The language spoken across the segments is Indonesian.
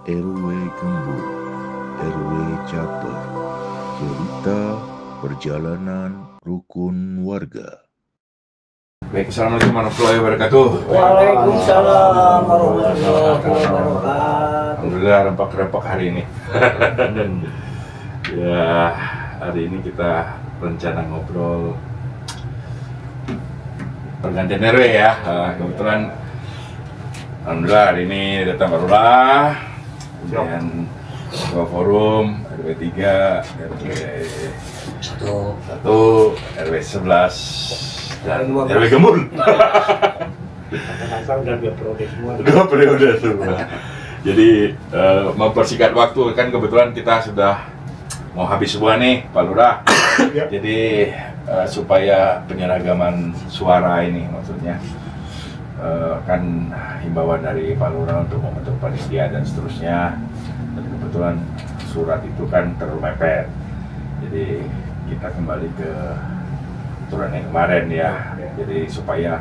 RW Gembul, RW Caper, cerita perjalanan rukun warga. Baik, Assalamualaikum warahmatullahi wabarakatuh. Waalaikumsalam warahmatullahi wabarakatuh. Alhamdulillah rempak-rempak hari ini. Ya, hari ini kita rencana ngobrol pergantian RW ya. Kebetulan alhamdulillah hari ini datang barulah. Kemudian Ketua Forum RW 3, RW 1, RW 11 dan RW Gembul. Masa udah 2 periode semua. 2 periode semua. Jadi mempersingkat waktu, kan kebetulan kita sudah mau habis sebuah nih Pak Lurah. Jadi supaya penyeragaman suara ini, maksudnya kan himbauan dari Pak Lurah untuk membentuk panitia dan seterusnya. Dan kebetulan surat itu kan terlalu mepet. Jadi kita kembali ke aturan yang kemarin ya. Jadi supaya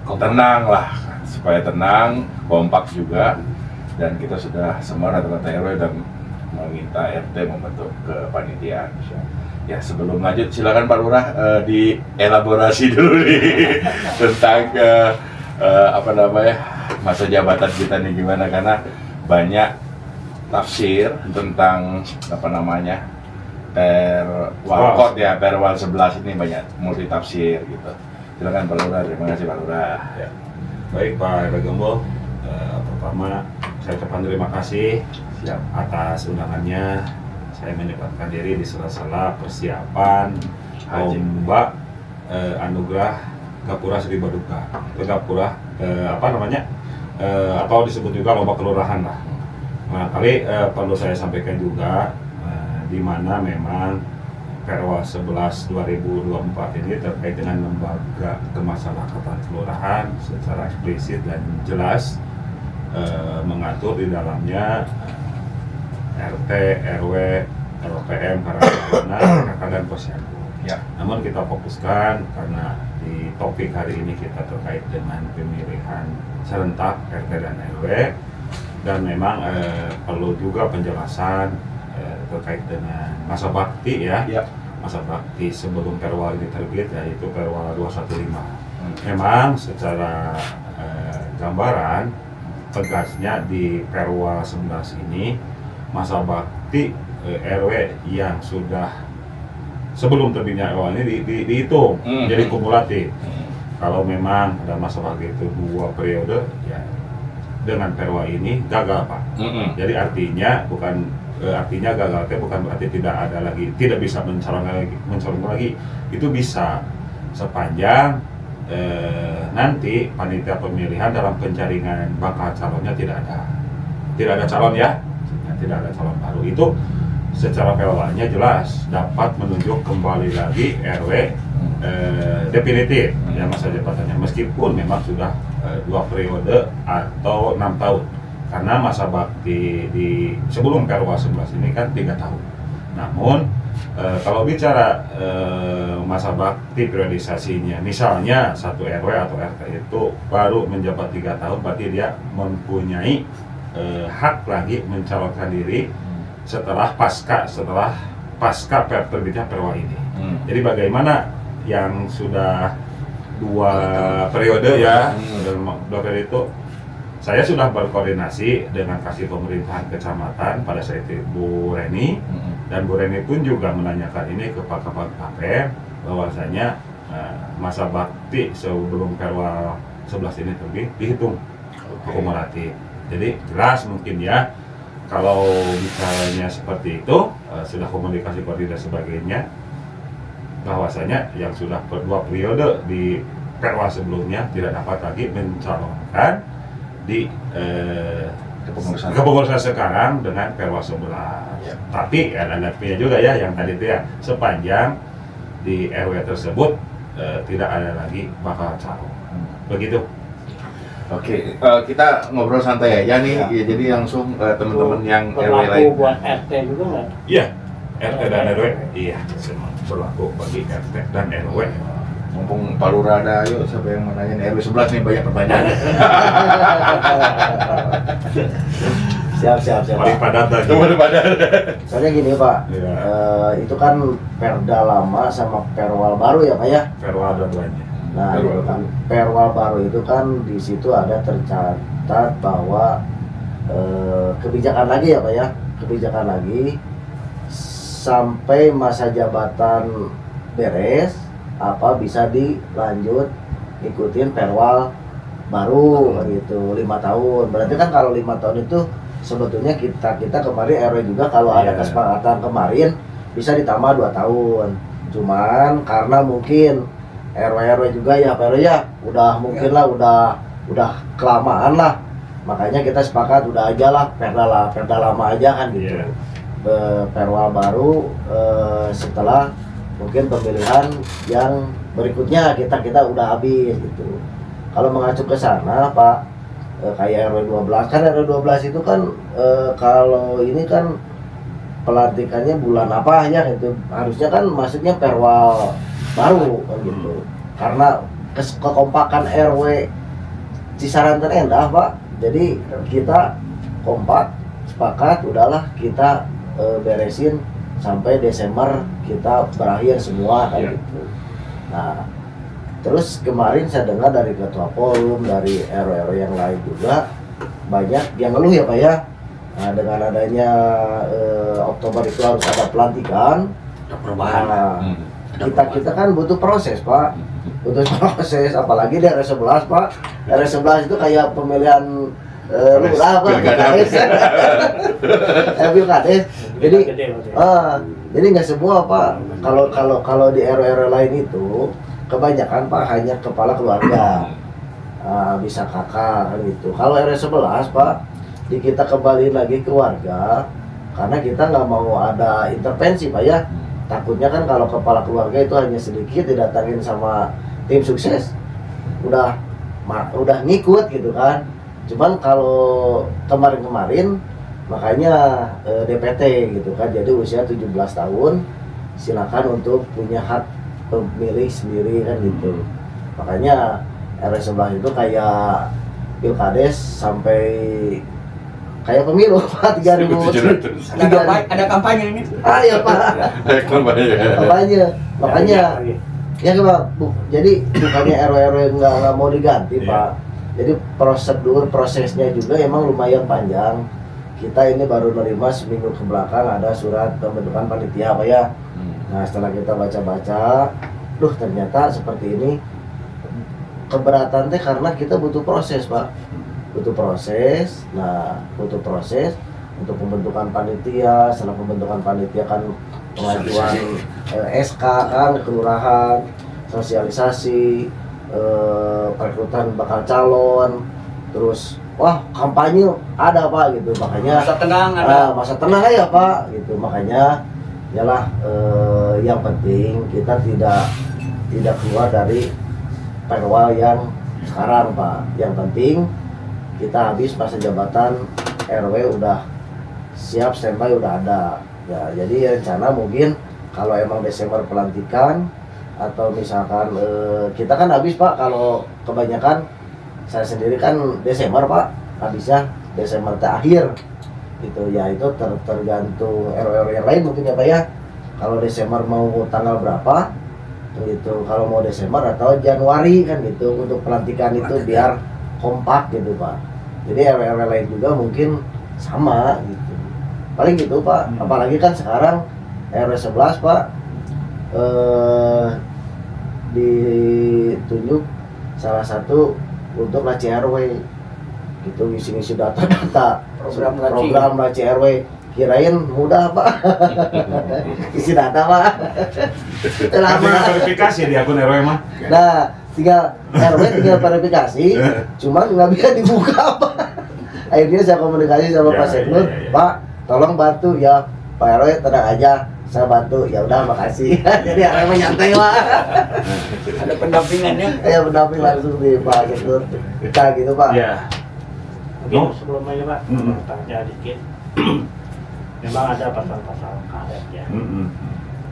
tenang lah, supaya tenang, kompak juga. Dan kita sudah semua rata-rata RW dan meminta RT membentuk kepanitiaan. Ya, sebelum lanjut silakan Pak Lurah dielaborasi dulu nih tentang masa jabatan kita nih gimana, karena banyak tafsir tentang Perwal ya, Perwal 11 ini banyak multi tafsir gitu. Silakan Pak Lurah. Terima kasih Pak Lurah. Ya. Baik Pak RW Gembul, pertama saya ucapkan terima kasih atas undangannya. Saya menyempatkan diri di sela-sela persiapan lomba anugerah Gapura Sri Baduka. Gapura atau disebut juga lomba kelurahan lah. Nah, perlu saya sampaikan juga di mana memang Perwa 11 2024 ini terkait dengan lembaga kemasyarakatan kelurahan secara eksplisit dan jelas mengatur di dalamnya RT, RW, RPM, Karangtaruna, dan Posyandu. Ya. Namun kita fokuskan karena di topik hari ini kita terkait dengan pemilihan serentak RT dan RW, dan memang perlu juga penjelasan terkait dengan masa bakti ya. Masa bakti sebelum Perwa ini terbit, yaitu Perwa 215. Memang secara gambaran tegasnya di Perwa 11 ini masa bakti RW yang sudah sebelum terbitnya RW ini dihitung jadi kumulatif. Kalau memang ada masa bakti itu 2 periode, ya dengan Perwa ini gagal Pak. Jadi artinya gagal itu bukan berarti tidak bisa mencalon lagi. Itu bisa sepanjang nanti panitia pemilihan dalam penjaringan bakal calonnya tidak ada calon ya, tidak ada calon baru. Itu secara PLA-nya jelas dapat menunjuk kembali lagi RW definitif ya masa jabatannya, meskipun memang sudah 2 periode atau 6 tahun. Karena masa bakti di sebelum Perwa 11 ini kan 3 tahun. Namun kalau bicara masa bakti periodisasinya, misalnya satu RW atau RT itu baru menjabat 3 tahun, berarti dia mempunyai hak lagi mencalonkan diri setelah pasca terbitnya Perwa ini. Jadi bagaimana yang sudah 2 periode ya, 2 periode itu saya sudah berkoordinasi dengan Kasih Pemerintahan Kecamatan pada saat itu Bu Reni, dan Bu Reni pun juga menanyakan ini ke Pak Kepala KPM bahwasanya masa bakti sebelum Perwa 11 ini terbit dihitung kumulatif. Jadi jelas mungkin ya, kalau misalnya seperti itu sudah komunikasi koordinasi sebagainya, bahwasanya yang sudah 2 periode di Perwa sebelumnya tidak dapat lagi mencalonkan di kepengurusan sekarang dengan Perwa 11. Tapi ada juga ya yang tadi itu ya, sepanjang di RW tersebut tidak ada lagi bakal calon. Begitu. Oke, kita ngobrol santai aja nih. Ya, jadi langsung teman-teman yang RW lain. Berlaku buat RT juga nggak? Iya, RT dan RW. Iya, semua berlaku bagi RT dan RW. Mumpung Pak Lurah ada, yuk siapa yang mau nanya RW 11 nih, banyak pertanyaan. Siap. Mari padat lagi. Daripada Soalnya gini Pak, Iya. itu kan perda lama sama perwal baru ya Pak ya. Perwal dua-duanya. Nah, Perwal itu kan perwal baru itu kan di situ ada tercatat bahwa kebijakan lagi ya Pak ya, kebijakan lagi sampai masa jabatan beres apa bisa dilanjut ikutin perwal baru gitu 5 tahun. Berarti kan kalau 5 tahun itu sebetulnya kita kemarin RW juga kalau ada Iya. kesepakatan kemarin bisa ditambah 2 tahun. Cuman karena mungkin RW juga ya Pak RW ya udah mungkin lah udah kelamaan lah. Makanya kita sepakat udah aja lah perda lama aja kan gitu. Iya. Perwal baru setelah mungkin pemilihan yang berikutnya kita udah habis gitu. Kalau mengacu ke sana Pak, kayak RW 12 kan RW 12 itu kan kalau ini kan pelantikannya bulan apa ya itu harusnya kan maksudnya perwal baru kan gitu. Karena kekompakan RW Cisaranten Endah Pak. Jadi kita kompak sepakat udahlah kita beresin sampai Desember kita berakhir semua kan Iya. gitu. Nah, terus kemarin saya dengar dari ketua forum, dari RW yang lain juga banyak yang ngeluh ya Pak ya. Nah, dengan adanya Oktober itu harus ada pelantikan. perubahan. Nah, kita kan butuh proses Pak, butuh proses apalagi di RW 11 Pak. RW 11 itu kayak pemilihan lurah Pak, pilkades. Pilkades. Jadi Gede, Pak. jadi nggak semua Pak. Kalau di RW lain itu kebanyakan Pak hanya kepala keluarga, bisa kakak kan gitu. Kalau RW 11 Pak, di kita kembali lagi ke warga karena kita nggak mau ada intervensi Pak ya. Takutnya kan kalau kepala keluarga itu hanya sedikit didatangin sama tim sukses, udah ngikut gitu kan. Cuman kalau kemarin makanya DPT gitu kan, jadi usia 17 tahun silakan untuk punya hak pemilih sendiri kan gitu. Makanya RW 11 itu kayak pilkades sampai kayak pemilu Pak 3000. Ada kampanye ini. Ya Pak. Makanya ya Pak, jadi bukannya RW nggak mau diganti Iya. Pak. Jadi prosesnya juga emang lumayan panjang. Kita ini baru menerima seminggu ke belakang ada surat pembentukan panitia Pak ya. Nah setelah kita baca-baca, ternyata seperti ini. Keberatan teh karena kita butuh proses Pak, butuh proses. Nah butuh proses untuk pembentukan panitia. Setelah pembentukan panitia kan pengajuan SK kan kelurahan, sosialisasi, perekrutan bakal calon, terus wah kampanye ada Pak gitu. Makanya Masa tenang ada. masa tenang ya Pak gitu. Makanya yalah yang penting kita tidak keluar dari perwal yang sekarang Pak. Yang penting kita habis masa jabatan RW udah siap, standby udah ada ya. Jadi rencana mungkin kalau emang Desember pelantikan atau misalkan kita kan habis Pak, kalau kebanyakan saya sendiri kan Desember Pak, habisnya Desember akhir gitu ya. Itu tergantung RW yang lain mungkin ya Pak ya, kalau Desember mau tanggal berapa gitu, kalau mau Desember atau Januari kan gitu untuk pelantikan itu biar kompak gitu Pak. Jadi RW lain juga mungkin sama gitu, paling gitu Pak. Apalagi kan sekarang RW 11 Pak ditunjuk salah satu untuk Laci RW gitu, ngisi data-data program Laci RW. Kirain mudah Pak. Isi data Pak. Tinggal verifikasi di akun RW mah. Nah tinggal RW verifikasi, cuman nggak bisa dibuka Pak. Akhirnya saya komunikasi sama Pak Seknur, Pak tolong bantu ya Pak RW, tenang aja saya bantu. Ya udah makasih. Jadi RW nyantai Pak. Ada pendampingannya. Ya pendamping langsung di Pak Seknur. Nah gitu Pak. Iya. Mungkin sebelumnya Pak, tanya dikit. Memang ada pasal-pasal karet ya.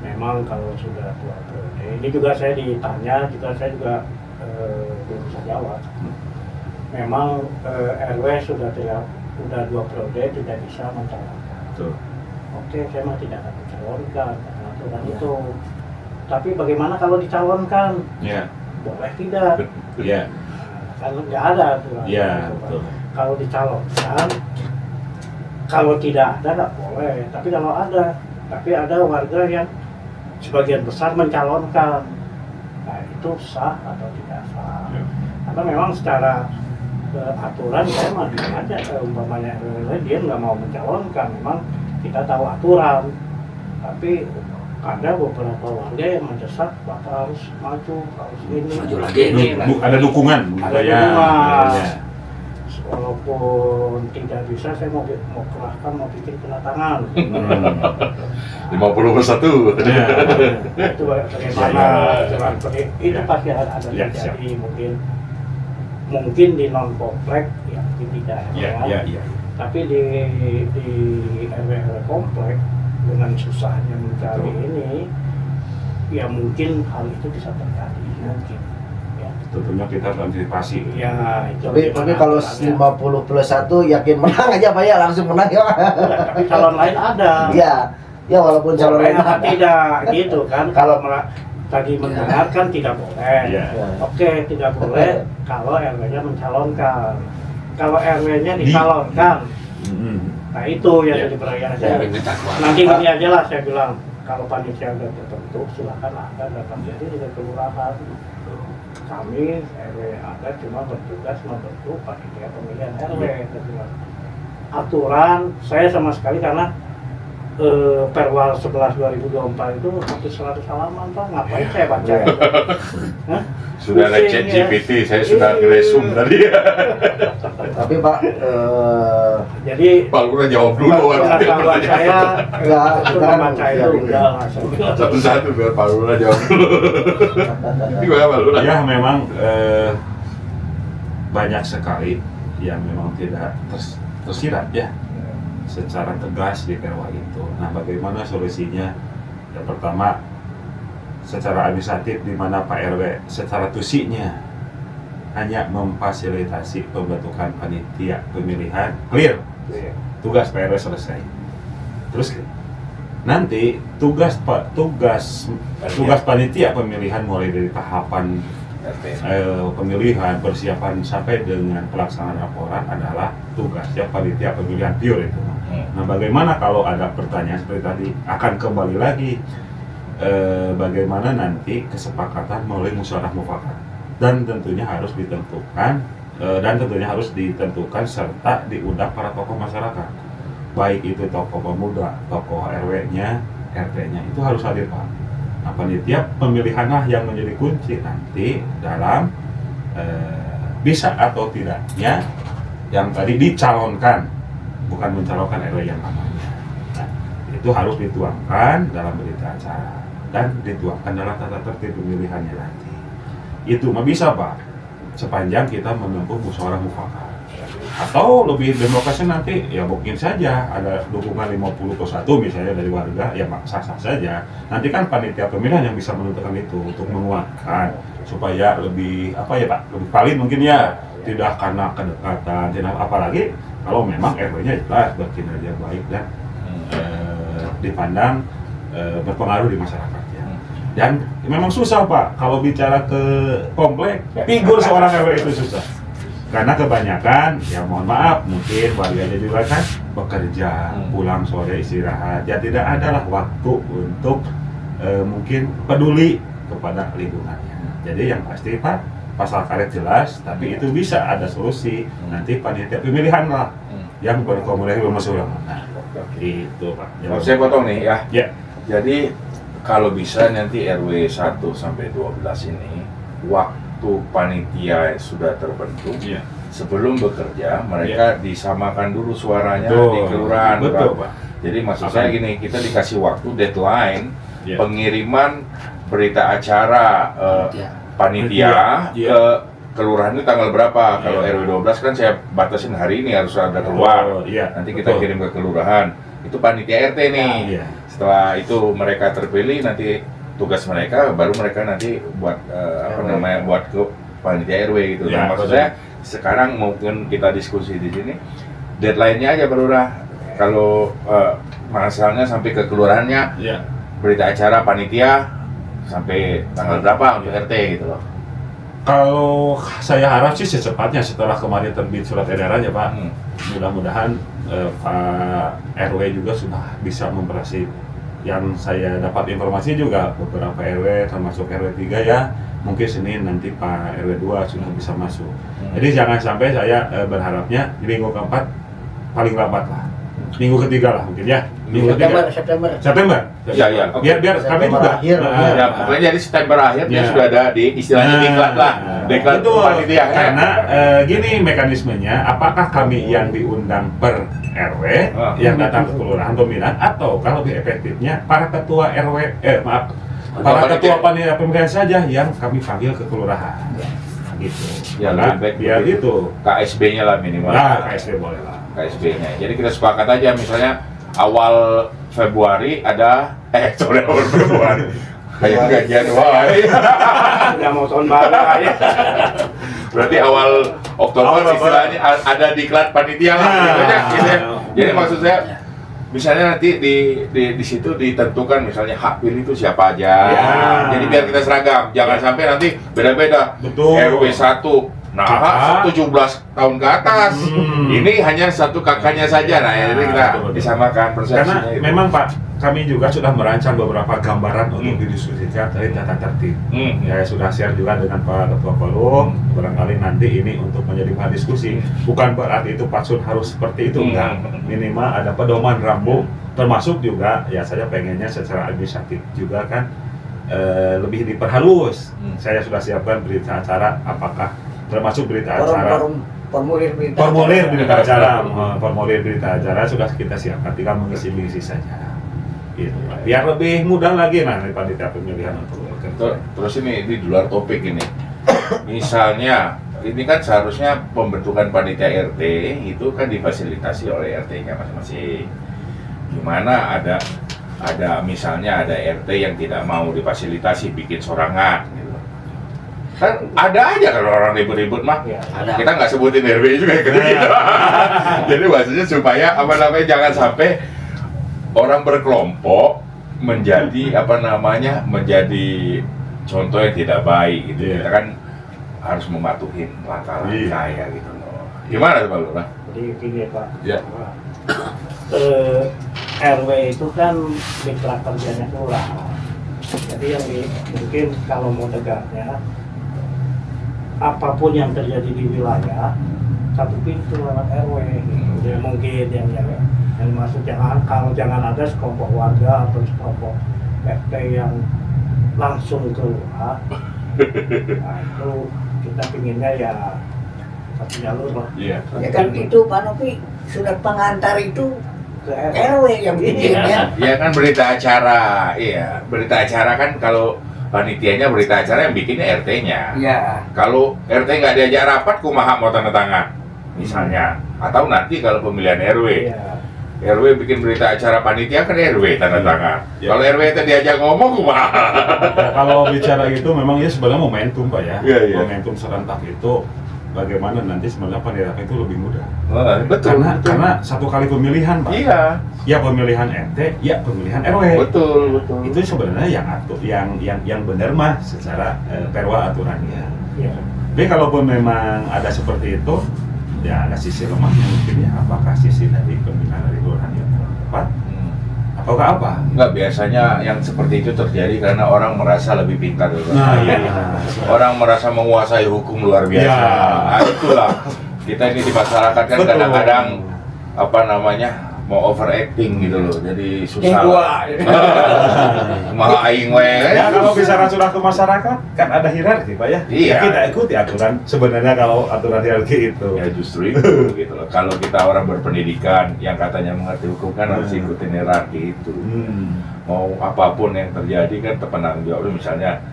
Memang kalau sudah tua periode, ini juga saya ditanya, saya juga belum bisa jawab. Memang RW sudah tidak udah 2 periode tidak bisa mencalonkan. Tuh. Oke, saya mah tidak akan mencalonkan karena aturan itu. Tapi bagaimana kalau dicalonkan? Ya. Boleh tidak? Ya. Kan nggak ada aturan. Ya, gitu kan. betul. Kalau dicalonkan, kalau tidak ada nggak boleh. Tapi kalau ada warga yang sebagian besar mencalonkan, nah itu sah atau tidak sah? Ya. Karena memang secara aturan saya mah aja umpamanya dia nggak mau mencalonkan, memang kita tahu aturan, tapi ada beberapa warga yang mendesak bapak harus maju, harus ini. Maju lagi ini. Ada dukungan. Ada Ya, dukungan. ya. Walaupun tidak bisa, saya mau kerahkan, mau bikin kena tangan. 50+1. Ya. Itu bagaimana? Itu pasti ada Ya, terjadi, mungkin di non komplek ya mungkin tidak Ya. tapi di RW komplek dengan susahnya mencari Betul. ini ya mungkin hal itu bisa terjadi mungkin ya. Tentunya kita harus antisipasi. Ya itu Tapi kalau 50+1 yakin menang aja Pak ya, langsung menang ya. tapi calon lain ada. Iya. Ya walaupun calon lain Boleh, ada. tidak gitu kan. Kalau- Tadi mendengarkan tidak boleh. Iya. Oke, tidak boleh kalau RW-nya mencalonkan. Kalau RW-nya dicalonkan, nah itu yang Iya. jadi perayaan Ya, saya. minta kuasa. Nanti gini aja lah saya bilang, kalau panitia sudah terbentuk, silakan Anda datang jadi ke kelurahan. Kami RW Anda cuma bertugas membentuk panitia pemilihan RW. Saya bilang. Aturan saya sama sekali karena Perwal 11 2024 itu hampir 100 halaman Pak, ngapain saya baca itu? Hah? Sudah ada Pusing, chat ya. GPT, saya sudah Iya. ngeresum tadi. Tapi Pak Jadi Pak Lurah jawab dulu. pengetahuan saya enggak untuk kita kan membaca itu udah lah. Saya bilang. Satu-satu biar Pak Lurah jawab dulu. Gimana Pak Lurah? Ya memang banyak sekali yang memang tidak tersirat ya secara tegas di perwa itu. Nah, bagaimana solusinya? Yang pertama, secara administratif di mana Pak RW secara tusinya hanya memfasilitasi pembentukan panitia pemilihan, clear. Tugas Pak RW selesai. Terus nanti tugas panitia pemilihan mulai dari tahapan pemilihan, persiapan sampai dengan pelaksanaan laporan adalah tugasnya panitia pemilihan pure itu. Nah, bagaimana kalau ada pertanyaan seperti tadi, akan kembali lagi bagaimana nanti kesepakatan melalui musyawarah mufakat dan tentunya harus ditentukan serta diundang para tokoh masyarakat, baik itu tokoh pemuda, tokoh RW-nya, RT-nya itu harus hadir Pak. Nah, panitia pemilihanlah yang menjadi kunci nanti dalam bisa atau tidaknya yang tadi dicalonkan, bukan mencalonkan RW yang namanya. Nah, itu harus dituangkan dalam berita acara dan dituangkan dalam tata tertib pemilihannya nanti. Itu mah bisa Pak, sepanjang kita menempuh musyawarah mufakat. Atau lebih demokrasi nanti ya mungkin saja ada dukungan 50+1 misalnya dari warga, ya sah-sah saja. Nanti kan panitia pemilihan yang bisa menentukan itu untuk menguatkan supaya lebih lebih valid mungkin ya, tidak karena kedekatan, tidak apalagi kalau memang RW-nya jelas berkinerja baik dan dipandang berpengaruh di masyarakat ya. Dan memang susah Pak kalau bicara ke komplek, figur seorang RW itu susah. Karena kebanyakan, ya mohon maaf, mungkin warganya juga kan bekerja, pulang sore istirahat, ya tidak adalah waktu untuk mungkin peduli kepada lingkungannya. Jadi yang pasti Pak, pasal karet jelas, tapi itu bisa ada solusi. Nanti panitia pemilihan lah yang berkomunikasi sama masyarakat. Nah, itu Pak. Kalau saya potong nih ya. Ya. Jadi kalau bisa nanti RW 1 sampai 12 ini waktu panitia sudah terbentuk, sebelum bekerja mereka disamakan dulu suaranya di kelurahan. Betul, Pak. Jadi maksud saya gini, kita dikasih waktu deadline Ya. pengiriman berita acara panitia Ya. ke kelurahan ini tanggal berapa. Kalau RW 12 kan saya batasin hari ini harus ada keluar. Iya, Nanti kita betul. kirim ke kelurahan. Itu panitia RT nih. Iya. Setelah itu mereka terpilih, nanti tugas mereka baru mereka nanti buat buat ke panitia RW gitu. Ya, Nah, maksud betul. saya sekarang mungkin kita diskusi di sini deadline-nya aja Pak Lurah. Kalau masalahnya sampai ke kelurahannya, Ya. berita acara panitia sampai tanggal berapa untuk RT gitu loh. Kalau saya harap sih secepatnya setelah kemarin terbit surat edaran ya Pak. Mudah-mudahan Pak RW juga sudah bisa memperhasi. Yang saya dapat informasi juga beberapa RW termasuk RW 3 ya, mungkin Senin nanti Pak RW 2 sudah bisa masuk. Jadi jangan sampai saya berharapnya di minggu keempat paling lambat lah. Minggu ketiga lah mungkin ya. Minggu ketiga. September. Ya. Biar kami juga. Akhir, Ya, pokoknya jadi September akhir dia Ya. sudah ada di istilahnya diklat lah. Diklat Itu panitia. karena gini mekanismenya, apakah kami yang diundang per RW yang datang ke kelurahan pemilihan, atau kalau lebih efektifnya para ketua RW para ketua panitia pemilihan saja yang kami panggil ke kelurahan. Gitu. Ya, Nah, lebih baik biar begitu. itu. KSB-nya lah minimal. Nah, KSB boleh lah. KSB-nya. Jadi kita sepakat aja misalnya awal Februari ada awal Februari. Kayak Januari. Nggak mau tahun baru ya. Berarti awal Oktober istilahnya ada diklat panitia lah. Gitu ya, gitu ya. Jadi maksud saya misalnya nanti di situ ditentukan misalnya hak pilih itu siapa aja. Ya. Jadi biar kita seragam, jangan sampai nanti beda-beda. Betul. RW 1 hak 17 tahun ke atas. Ini hanya satu kakaknya saja. Nah, jadi kita Betul. disamakan persepsinya. Karena itu. memang Pak, kami juga sudah merancang beberapa gambaran untuk didiskusikan dari tata tertib. Ya sudah share juga dengan Pak Ketua Forum. Barangkali nanti ini untuk menjadi bahan diskusi. Bukan berarti itu patsun harus seperti itu, enggak. Minimal ada pedoman rambu. Termasuk juga ya saya pengennya secara administratif juga kan lebih diperhalus. Saya sudah siapkan berita acara, apakah termasuk berita acara Formulir berita formulir berita acara sudah kita siapkan, tinggal mengisi saja gitu, biar lebih mudah lagi nah panitia pemilihan untuk Terus ini di luar topik ini. Misalnya ini kan seharusnya pembentukan panitia RT itu kan difasilitasi oleh RT-nya masing-masing. Gimana ada misalnya ada RT yang tidak mau difasilitasi bikin sorangan gitu. Kan ada aja kalau orang ribut-ribut mah. Ya. Kita nggak sebutin RW juga gitu. Jadi maksudnya supaya jangan sampai orang berkelompok menjadi menjadi contoh yang tidak baik gitu. Kita kan harus mematuhi langkah-langkah ya gitu loh. Gimana tuh Pak Lurah? Jadi gini Pak. Ya. RW itu kan mitra kerjanya kelurahan. Jadi yang mungkin kalau mau tegaknya apapun yang terjadi di wilayah satu pintu lewat RW. Jadi mungkin yang masuk jangan ada sekelompok warga atau sekelompok RT yang langsung keluar. Nah, itu kita pinginnya ya satu jalur lah. Iya. Ya kan itu Pak Novi, surat pengantar itu Ke RW yang bikin ya. Iya kan berita acara. Iya, berita acara kan kalau panitianya berita acara yang bikinnya RT-nya. Ya. Kalau RT nggak diajak rapat, kumaha mau tanda tangan misalnya. Atau nanti kalau pemilihan RW, Iya. RW bikin berita acara panitia kan RW tanda tangan. Ya. Kalau RW itu diajak ngomong kumaha. Ya, kalau bicara itu memang ya sebenarnya momentum Pak ya. Iya. Momentum serentak itu bagaimana nanti sebenarnya pendidikan itu lebih mudah. Betul. Karena satu kali pemilihan Pak. Iya. Ya pemilihan RT, ya pemilihan RW. Betul. Itu sebenarnya yang benar mah secara perwa aturannya. Iya. Tapi kalaupun memang ada seperti itu, ya ada sisi lemahnya mungkin ya. Apakah sisi dari pembinaan dari kelurahan yang kurang tepat? Ataukah apa? Enggak, biasanya yang seperti itu terjadi karena orang merasa lebih pintar dari Nah, orang. iya. Orang merasa menguasai hukum luar biasa. Ya. Nah, itulah kita ini di masyarakat kan Betul. kadang-kadang mau overacting gitu loh. Jadi susah. Maha aing we. Ya kalau bicara sudah ke masyarakat kan ada hierarki Pak ya. Iya. Ya, kita ikuti aturan. Sebenarnya kalau aturan hierarki itu. Ya justru itu gitu loh. Kalau kita orang berpendidikan yang katanya mengerti hukum kan harus ikutin hierarki itu. Mau apapun yang terjadi kan penanggung jawab. Misalnya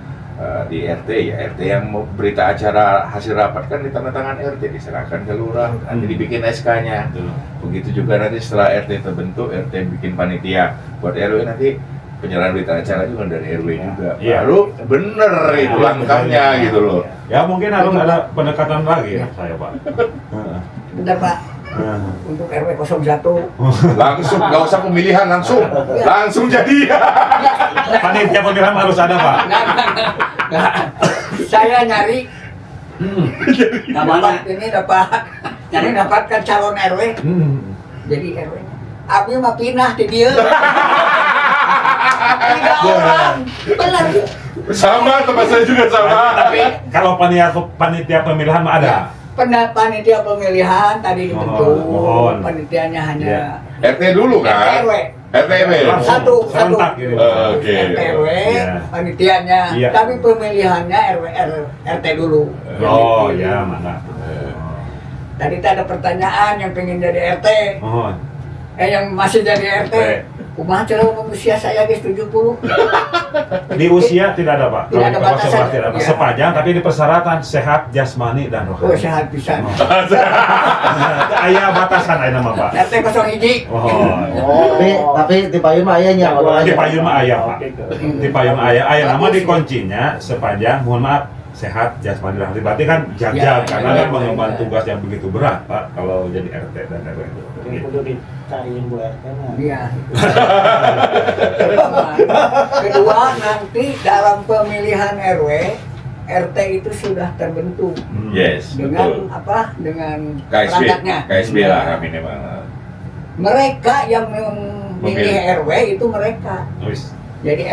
di RT ya RT yang mau berita acara hasil rapat kan ditandatangan RT, diserahkan ke lurah, nanti dibikin SK-nya. Begitu juga nanti setelah RT terbentuk, RT bikin panitia buat RW, nanti penyerahan berita acara juga dari RW juga. Iya. Lalu bener itu langkahnya gitu loh. Ya mungkin harus ada pendekatan lagi ya saya Pak. Bentar Pak, untuk RW 01. Langsung, nggak usah pemilihan, langsung jadi. Panitia pemilihan harus ada, Pak. Nah, saya nyari dapatkan calon RW. Jadi RW-nya Abi mah pindah di dia. 3 orang. Benar. Sama, tempat saya juga sama. Tapi kalau panitia pemilihan mah ada. Panitia pemilihan tadi dibentuk. mohon. Panitianya hanya RT dulu kan? RW. RTW. Satu. Serentak gitu. Oke. RW, Iya. panitianya. Iya. Tapi pemilihannya RT dulu. Oh ya, mana. Tadi ada pertanyaan yang pengen jadi RT. Mohon. Yang masih jadi RT. Kumaha cara usia saya guys 70. Di usia tidak ada, Pak. Tidak ada Kalau batasan. sebelas tidak ada. Iya. Sepanjang tapi di persyaratan sehat jasmani dan Oh, rohani. sehat pisan. Aya batasan aya nama, Pak. RT 01. Oh. Tapi di payun mah ayahnya kalau Di aja. payun mah aya, Pak. Di payun aya nama di kuncinya sepanjang mohon maaf sehat jasmani dan rohani. Berarti kan jag-jag Ya, karena ya, kan mengemban ya. tugas yang begitu berat, Pak, kalau jadi RT dan RW. Ini kudu dicariin Bu RT -nya. Iya. Kedua, nanti dalam pemilihan RW, RT itu sudah terbentuk Yes, dengan betul. apa? Dengan KSB, perangkatnya. KSB lah minimal. Mereka yang memilih RW itu mereka. Wis. Jadi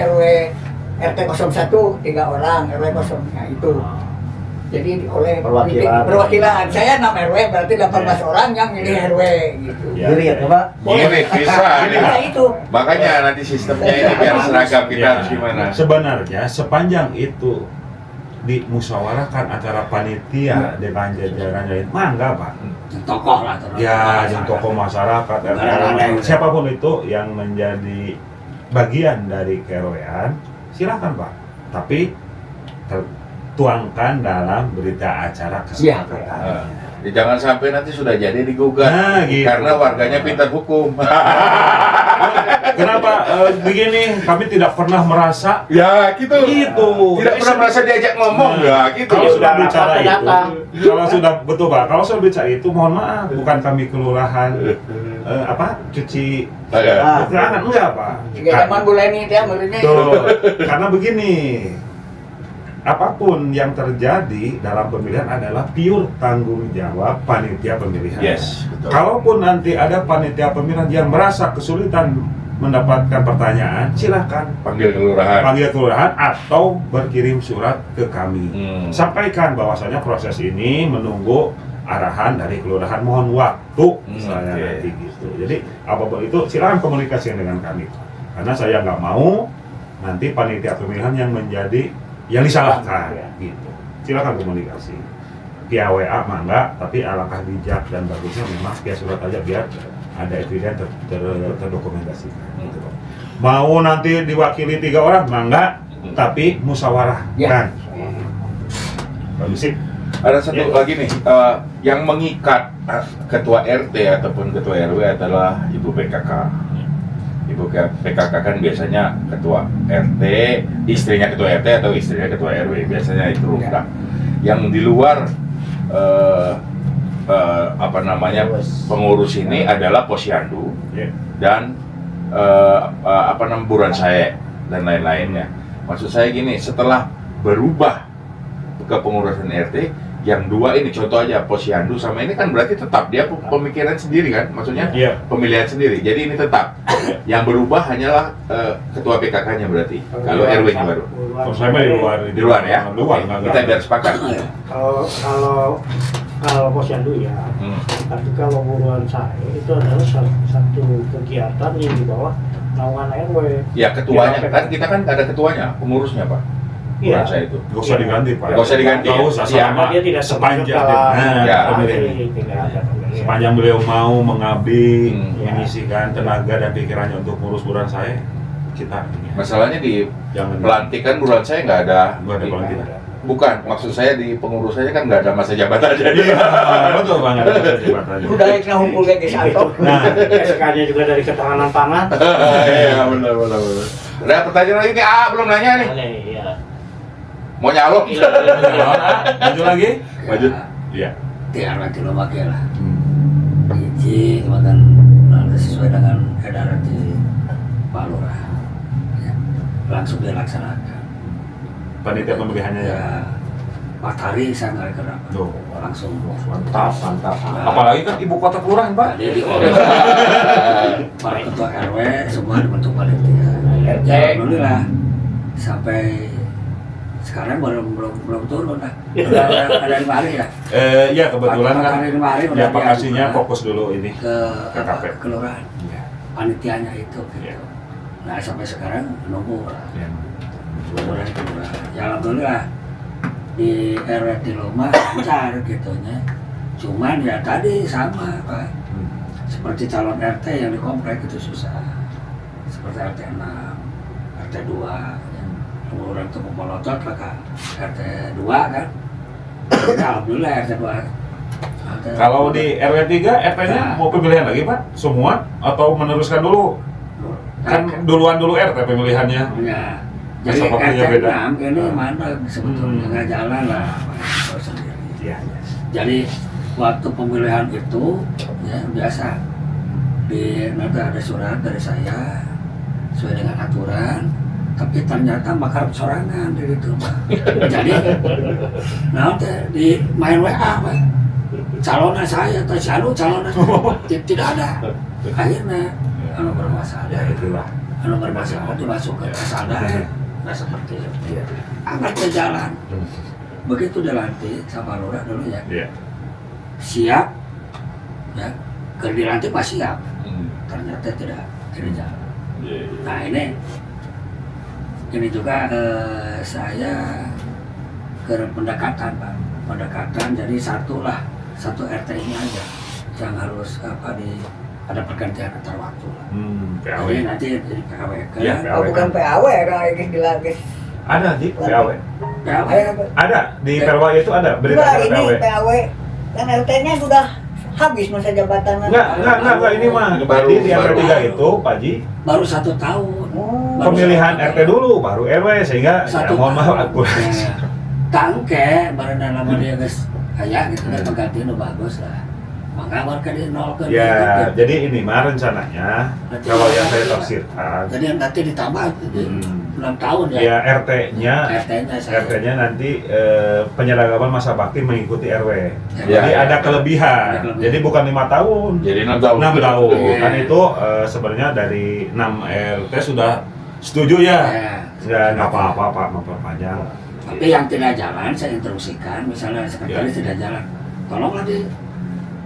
RT 01 3 orang, RW 0 ya itu. Jadi oleh perwakilan. Saya 6 RW berarti 18 orang yang milih RW gitu. Ya. Diri ya, Pak. Mirip, bisa. Nah, itu. Makanya nanti sistemnya ini biar seragam kita Ya. harus gimana. Sebenarnya sepanjang itu dimusyawarahkan antara panitia dengan jajaran lain, mangga, Pak. Tokoh lah. Ya, yang tokoh masyarakat, siapapun itu yang menjadi bagian dari kerewean, silakan, Pak. Tapi tuangkan dalam berita acara kesepakatan. Jangan sampai nanti sudah jadi digugat. Nah, gitu. Karena warganya pintar hukum. Kenapa begini? Kami tidak pernah merasa Ya gitu. Gitu. Tidak pernah merasa diajak ngomong ya gitu. kalau sudah bicara itu, datang. kalau sudah betul, Pak. Kalau sudah bicara itu, mohon maaf, bukan kami kelurahan cuci keterangan enggak, Pak. Zaman buleni dia mulanya. Tuh, karena begini, apapun yang terjadi dalam pemilihan adalah pure tanggung jawab panitia pemilihan. Yes, betul. Kalaupun nanti ada panitia pemilihan yang merasa kesulitan mendapatkan pertanyaan, silakan Panggil kelurahan. panggil kelurahan atau berkirim surat ke kami. Sampaikan bahwasanya proses ini menunggu arahan dari kelurahan, mohon waktu saya oke. nanti gitu. Jadi apapun itu silakan komunikasi dengan kami, karena saya nggak mau nanti panitia pemilihan yang menjadi yang disalahkan gitu. Silakan komunikasi via WA mangga, tapi alangkah bijak dan bagusnya memang via surat aja biar ada eviden terdokumentasikan gitu. Mau nanti diwakili 3 orang mangga, tapi musyawarah kan. Bagus sih. Ada satu lagi nih, yang mengikat ketua RT ataupun ketua RW adalah Ibu PKK. Ibu PKK kan biasanya ketua RT, istrinya ketua RT atau istrinya ketua RW, biasanya itu. Nah, yang di luar pengurus ini adalah posyandu dan buruan saya dan lain-lainnya. Maksud saya gini, setelah berubah ke pengurusan RT, yang 2 ini contoh aja posyandu sama ini kan berarti tetap dia pemikiran sendiri kan, maksudnya pemilihan sendiri. Jadi ini tetap. Yang berubah hanyalah ketua PKK-nya berarti. Kalau RW-nya baru. Saya di luar, Di luar ya. Luar, Kita biar sepakat. Kalau posyandu ya, tapi kalau buruan saya itu adalah satu kegiatan yang di bawah naungan RW. Ya ketuanya kan kita kan ada ketuanya, pengurusnya Pak. Iya. Saya itu. Nggak usah diganti, Pak. Nggak usah diganti, Nggak ya? usah, Iya. selama Dia tidak sepanjang ya. tidak ada pemilihan. sepanjang beliau mau mengabdi, Ya. menyisikan tenaga dan pikirannya untuk ngurus buruan saya, kita Masalahnya di jangan pelantikan buruan saya nggak ada. Nggak ada pelantikan. Bukan, maksud saya di pengurusannya kan nggak ada masa jabatan jadi. Betul banget. Udah ikna hukum kayak gitu. Nah, SK-nya juga dari keterangan tangan. Iya benar. Ada pertanyaan lagi nih? Belum nanya nih. Iya. Mau nyalok? maju lagi. Maju. Iya. Tiar lagi lo pakai lah. janji kemudian nanti sesuai dengan edaran di Pak Lurah ya, langsung dilaksanakan. Panitia pemilihannya ya. Ya, Pak Tari saya nggak kenapa Duh, langsung mantap. Nah, Apalagi kan ibu kota kelurahan, Pak. jadi oleh para ketua RW semua dibentuk panitia. Ya alhamdulillah sampai sekarang belum turun lah. Ada 5 hari ya. Ya kebetulan kan. Hari 5 hari Ya udah Pak Kasihnya diajukan fokus dulu ini ke KKP. kelurahan. Iya. Panitianya itu gitu. Iya. Nah sampai sekarang nunggu lah. Ya. Kelurahan. Ya alhamdulillah di RW di rumah lancar gitunya. Cuman ya tadi sama Pak. Seperti calon RT yang di komplek itu susah. Seperti RT 6, RT 2 yang orang itu memolotot lah kan. RT 2 kan. Jadi, alhamdulillah RT 2. Kalau di RW 3 RT-nya Nah. mau pemilihan lagi, Pak? Semua atau meneruskan dulu? Kan duluan dulu RT pemilihannya. Ya. Jadi Masa waktunya RT beda. 6 ini mana sebetulnya nggak jalan lah Pak sendiri. Iya. Jadi waktu pemilihan itu ya biasa di nanti ada surat dari saya sesuai dengan aturan, tapi ternyata makar sorangan di situ Pak. Jadi nanti di main WA Pak, calonnya saya atau calonnya tidak ada. Akhirnya anu bermasalah. Ya itulah. Anu bermasalah dimasukkan ke sana. Nah seperti itu. Angkat ke jalan. Begitu dilantik sama Lurah dulu ya. Iya. Siap ya, ke dilantik masih siap. Ternyata tidak jalan. Nah ini juga saya ke pendekatan Pak, pendekatan jadi satu RT ini aja yang harus ada pergantian antar waktu lah. PAW. Jadi nanti jadi PAW Iya, kan? PAW. Oh, bukan PAW, lagi dilagis. Ada di PAW. PAW. Ada di Perwa itu ada berita Enggak, acara ini PAW. PAW. Kan RT-nya sudah habis masa jabatan. Enggak, ini mah Baru- jadi di RW baru. 3 itu, Pak Ji, Baru 1 tahun. Oh. Baru pemilihan 1 RT dulu baru RW sehingga ya, Satu mohon maaf tahun. aku. Ya. Tangke baru nama dia guys kayak gitu kan penggantian udah bagus lah. Maka warga di nol ke Ya, gitu. jadi ini mah rencananya kalau yang saya tafsirkan Jadi nanti ditambah jadi Hmm. 6 tahun ya. ya RT-nya RT-nya saya. RT-nya nanti penyeragaman masa bakti mengikuti RW. Ya, Jadi ya. ada kelebihan. Ada kelebihan. Jadi bukan 5 tahun. Jadi 6 tahun. 6 tahun. Iya. Kan itu sebenarnya dari 6 RT sudah setuju ya. Ya. Nggak apa-apa Pak memperpanjang. Tapi yang tidak jalan saya instruksikan, misalnya sekretaris tidak jalan, tolonglah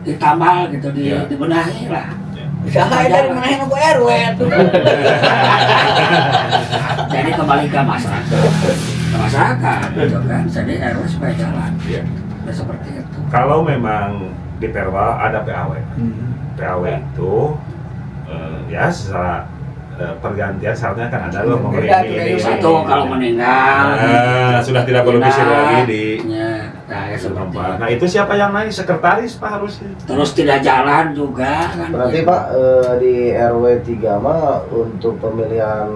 ditambal gitu, Ya. dibenahi lah. Usaha dari mana yang RW tuh. Jadi kembali ke masyarakat gitu kan, jadi RW supaya jalan. Iya. Nah, seperti itu. Kalau memang di Perwa ada PAW. PAW itu ya secara pergantian syaratnya kan ada loh memberi Beda, ini. Satu kalau meninggal Sudah tidak perlu diisi lagi di ya, nah, seperti tempat. itu. Nah itu siapa yang naik? Sekretaris Pak harusnya. Terus tidak jalan juga kan. Berarti Pak di RW 3 mah untuk pemilihan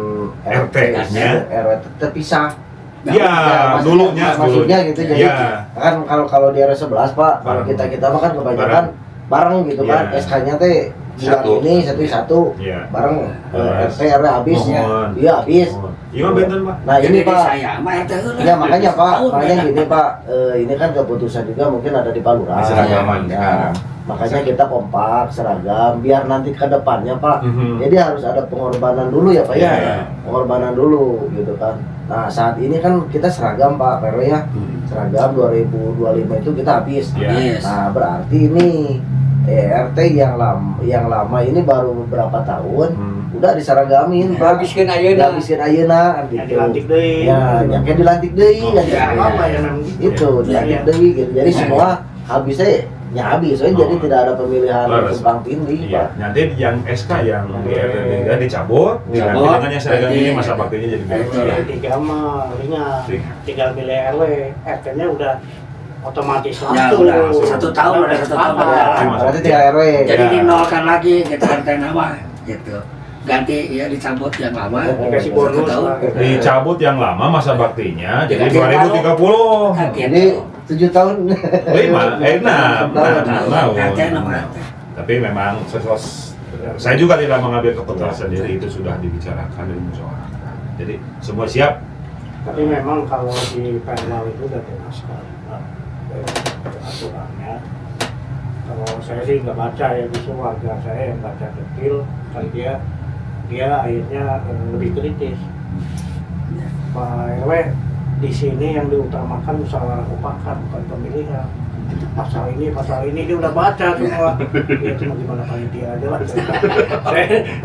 RT-nya? RW terpisah. Ya, maksudnya gitu jadi Ya. kan kalau di RW 11 Pak, kalau Bareng. kita mah kan kebanyakan bareng gitu kan. Ya. SK-nya teh bulan Satu. ini satu Iya. bareng Terus. RT RW habis ya. Mohon. Iya habis. Iya benten Pak. Nah Jadi ini Pak, saya mah RT heula. ya makanya Pak, Setahun, makanya ya. gini Pak, ini kan keputusan juga mungkin ada di Pak Lurah. Seragaman Ya. sekarang. Makanya kita kompak, seragam, biar nanti ke depannya Pak. Jadi harus ada pengorbanan dulu ya Pak ya, Iya. pengorbanan dulu gitu kan. Nah saat ini kan kita seragam Pak RW ya, seragam 2025 itu kita habis. Iya. Yes. Nah berarti ini RT yang lama ini baru beberapa tahun udah diseragamin Pak. Habiskeun ayeuna. Habiskeun ayeuna kan Yang gitu. dilantik deui. Ya, yang kayak dilantik deui Oh, kan Ya, gitu. apa ya memang gitu. Itu dilantik Iya. deui gitu. Jadi Iya. semua habisnya ya habis, jadi Oh. tidak ada pemilihan Terus. tumpang tindih Iya. Pak. Nanti yang SK yang di RT 3 dicabut, diganti Dicabut, dengan yang seragam ini ganti. masa baktinya jadi Itu. beda. Yang 3 mah ringan. Ringan. Tinggal pilih RW, RT-nya udah otomatis Ya langsung. udah 1 tahun udah 1 tahun Apa? berjalan. Mas. Berarti tinggal RW. Jadi Ya. dinolkan lagi kita RT nama gitu. Ganti ya dicabut yang lama. Dikasih 1 bonus tahun. lah. Dicabut yang lama masa baktinya jadi Diganti 2030. Kan Jadi gitu. 7 tahun. 6. RT nama RT. Tapi memang saya juga tidak mengambil keputusan sendiri, itu sudah dibicarakan dan dimusyawarahkan. Jadi semua siap. Tapi memang kalau di Perwal itu udah jelas sekali Pak, aturannya. Kalau saya sih nggak baca ya, justru warga saya yang baca detail, kan dia akhirnya lebih kritis. Pak RW di sini yang diutamakan musyawarah mufakat, bukan pemilihan. Pasal ini dia udah baca semua. Ya cuma gimana panitia aja lah.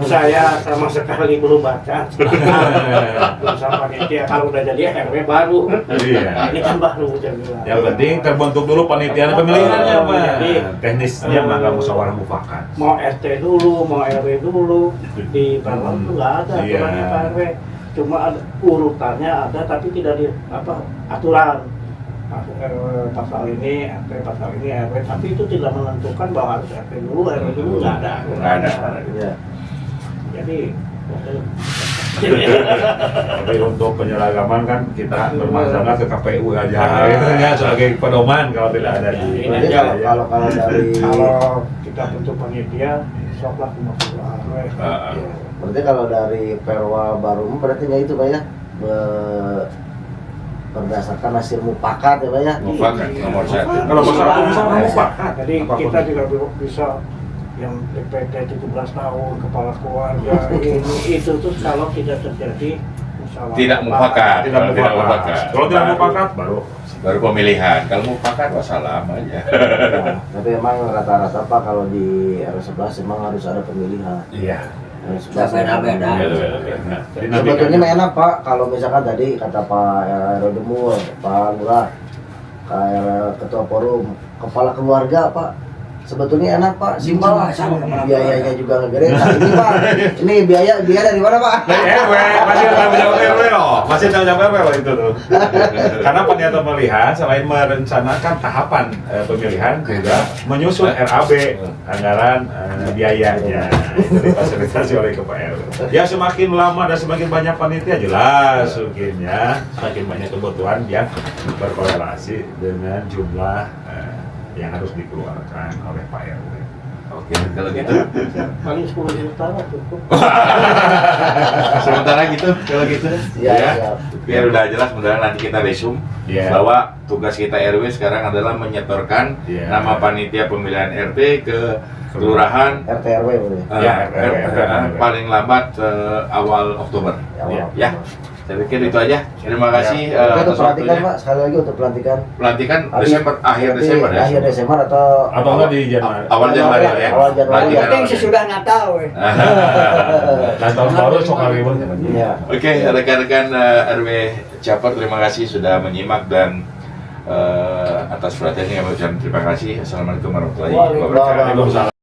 Saya sama sekali belum baca. Sama panitia kalau udah jadi RW baru. Iya. Ini kan baru jadi. Yang penting terbentuk dulu panitia pemilihannya, Pak. Jadi, Teknisnya maka musyawarah mufakat. mau RT dulu, mau RW dulu, di Perwal itu nggak ada Iya. aturannya Pak RW. Cuma ada, urutannya ada tapi tidak di aturan. Pasal ini RT, pasal ini RW, tapi itu tidak menentukan bahwa harus RT dulu, RW dulu, nggak ada. Iya. Jadi Tapi untuk penyeragaman kan kita bermasalah ke KPU aja, ya sebagai pedoman kalau tidak ada di. Berarti kalau dari kalau kita bentuk panitia, soklah 50 RW. berarti kalau dari Perwa baru berarti ya itu Pak ya, berdasarkan hasil mufakat ya Pak ya. Mufakat nomor 1. Kalau masalah musyawarah mufakat, Jadi apapun kita itu. juga bisa yang DPT 17 tahun, kepala keluarga, ini itu tuh kalau tidak terjadi musyawarah Tidak mufakat. Tidak Kalau tidak mufakat. mufakat. Kalau tidak mufakat baru pemilihan. Kalau mufakat wassalam aja. Nah, tapi emang rata-rata Pak kalau di RW11 emang harus ada pemilihan. iya. RW11 Beda-beda. Beda-beda. Sebetulnya mah enak Pak, kalau misalkan tadi kata Pak RW Demul, Pak Lurah, Ketua Forum, Kepala Keluarga Pak, sebetulnya enak Pak, simpel, Sama kepala biayanya juga ngegede. Nah, ini Pak, ini biaya dari mana Pak? Dari RW, masih tanggung jawab RW loh, masih tanggung jawab RW loh itu tuh. Karena panitia pemilihan selain merencanakan tahapan pemilihan juga menyusun RAB, anggaran biayanya, itu difasilitasi oleh Kepala RW. Ya semakin lama dan semakin banyak panitia jelas mungkin ya, semakin banyak kebutuhan yang berkorelasi dengan jumlah yang harus dikeluarkan oleh Pak RW. Oke, kalau gitu. paling 10 juta lah cukup. Sementara gitu, kalau gitu. Iya, Ya. iya. Biar udah jelas, mudah-mudahan nanti kita resum Iya. bahwa tugas kita RW sekarang adalah menyetorkan Iya. nama panitia pemilihan RT ke kelurahan RT RW boleh. Ya, RW. paling lambat awal Oktober. Ya, Ya. Saya pikir itu aja. Terima kasih Untuk atas pelantikan waktunya. Pak, sekali lagi untuk pelantikan. Pelantikan Habis- Desember, akhir Berarti Desember ya. Akhir Desember atau Enggak di Januari. Awal Januari ya. Awal Januari. Pelantikan Penting awal sesudah Natal weh. Dan tahun baru sok kalimun. Iya. Oke, rekan-rekan RW Caper, terima kasih sudah menyimak dan atas perhatiannya kami ucapkan terima kasih. Assalamualaikum warahmatullahi wabarakatuh. Waalaikumsalam.